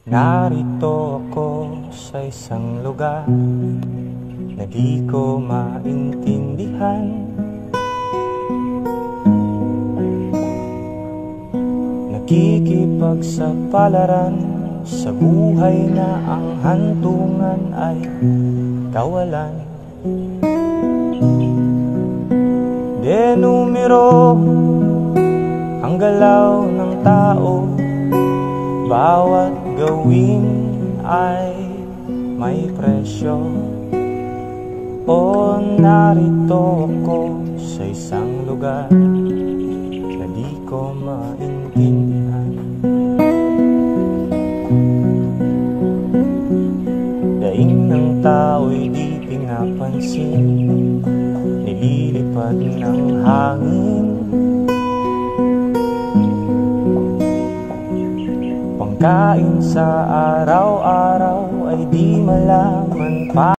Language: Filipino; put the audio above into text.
Narito ako sa isang lugar na di ko maintindihan. Nakikipagsapalaran sa buhay na ang hantungan ay kawalan. Denumero ang galaw ng tao, bawat gawin ay may presyo. O narito ako sa isang lugar na di ko maintindihan. Daing ng tao'y di pinapansin, nililipad ng hangin. Pangkain sa araw-araw ay di malaman pa.